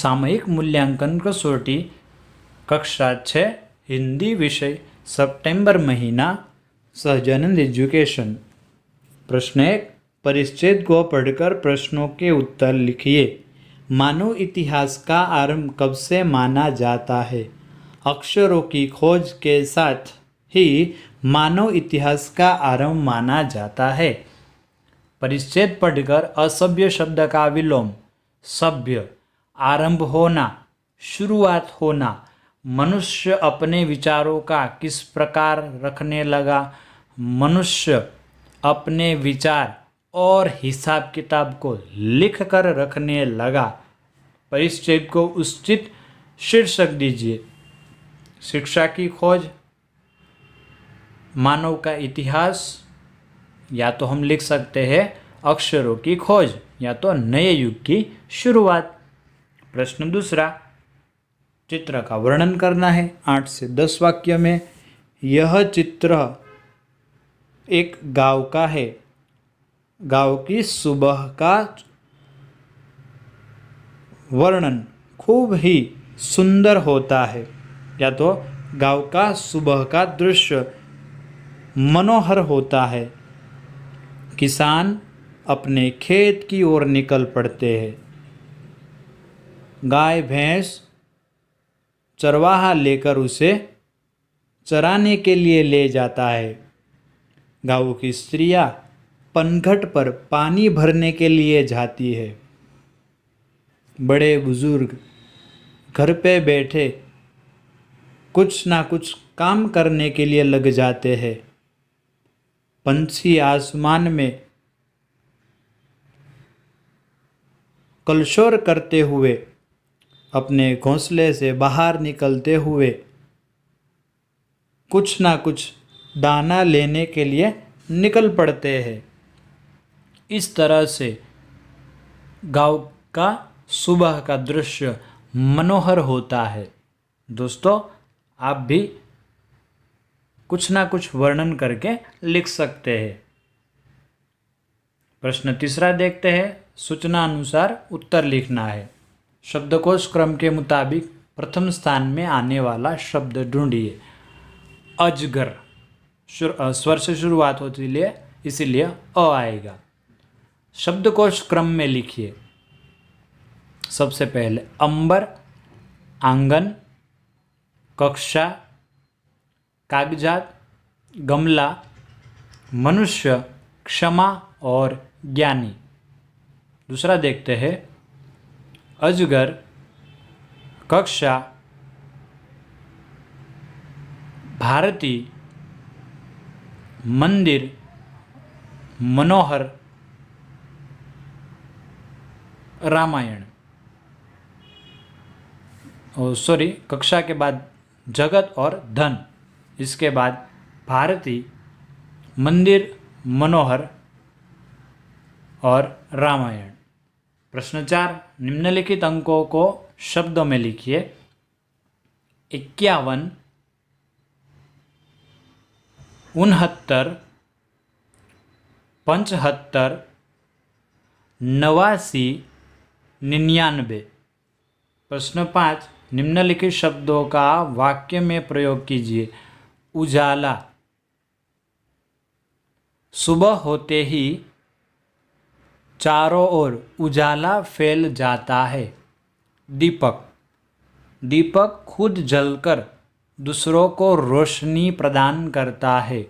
सामयिक मूल्यांकन कसोटी कक्षा 6 हिंदी विषय सितंबर महीना सहजानंद एजुकेशन। प्रश्न 1, परिच्छेद को पढ़कर प्रश्नों के उत्तर लिखिए। मानव इतिहास का आरंभ कब से माना जाता है? अक्षरों की खोज के साथ ही मानव इतिहास का आरंभ माना जाता है। परिच्छेद पढ़कर असभ्य शब्द का विलोम। सभ्य, आरंभ होना, शुरुआत होना। मनुष्य अपने विचारों का किस प्रकार रखने लगा? मनुष्य अपने विचार और हिसाब किताब को लिख कर रखने लगा। परिच्छेद को उचित शीर्षक दीजिए। शिक्षा की खोज, मानव का इतिहास, या तो हम लिख सकते हैं अक्षरों की खोज, या तो नए युग की शुरुआत। प्रश्न दूसरा, चित्र का वर्णन करना है 8 से 10 वाक्य में। यह चित्र एक गांव का है। गांव की सुबह का वर्णन खूब ही सुंदर होता है, या तो गांव का सुबह का दृश्य मनोहर होता है। किसान अपने खेत की ओर निकल पड़ते हैं। गाय भैंस चरवाहा लेकर उसे चराने के लिए ले जाता है। गांव की स्त्रियां पनघट पर पानी भरने के लिए जाती है। बड़े बुजुर्ग घर पे बैठे कुछ ना कुछ काम करने के लिए लग जाते हैं। पंछी आसमान में कलशोर करते हुए अपने घोंसले से बाहर निकलते हुए कुछ ना कुछ दाना लेने के लिए निकल पड़ते हैं। इस तरह से गांव का सुबह का दृश्य मनोहर होता है। दोस्तों, आप भी कुछ ना कुछ वर्णन करके लिख सकते हैं। प्रश्न तीसरा देखते हैं। सूचना अनुसार उत्तर लिखना है। शब्दकोश क्रम के मुताबिक प्रथम स्थान में आने वाला शब्द ढूंढिए। अजगर स्वर से शुरुआत होती है, इसीलिए अ आएगा। शब्दकोश क्रम में लिखिए। सबसे पहले अंबर, आंगन, कक्षा, कागजात, गमला, मनुष्य, क्षमा और ज्ञानी। दूसरा देखते हैं। अजगर, कक्षा, भारती, मंदिर, मनोहर, रामायण। कक्षा के बाद जगत और धन, इसके बाद भारती, मंदिर, मनोहर और रामायण। प्रश्न 4, निम्नलिखित अंकों को शब्दों में लिखिए। 51, 69, 75, 89, 99। प्रश्न 5, निम्नलिखित शब्दों का वाक्य में प्रयोग कीजिए। उजाला, सुबह होते ही चारों ओर उजाला फैल जाता है। दीपक, दीपक खुद जलकर दूसरों को रोशनी प्रदान करता है।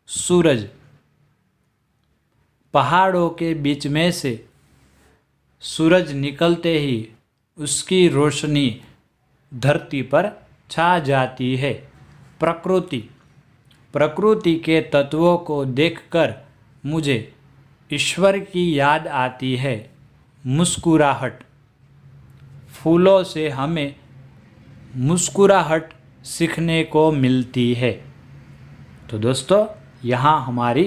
सूरज, पहाड़ों के बीच में से सूरज निकलते ही उसकी रोशनी धरती पर छा जाती है। प्रकृति, प्रकृति के तत्वों को देखकर मुझे ईश्वर की याद आती है। मुस्कुराहट, फूलों से हमें मुस्कुराहट सीखने को मिलती है। तो दोस्तों, यहाँ हमारी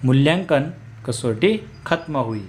मूल्यांकन कसौटी खत्म हुई।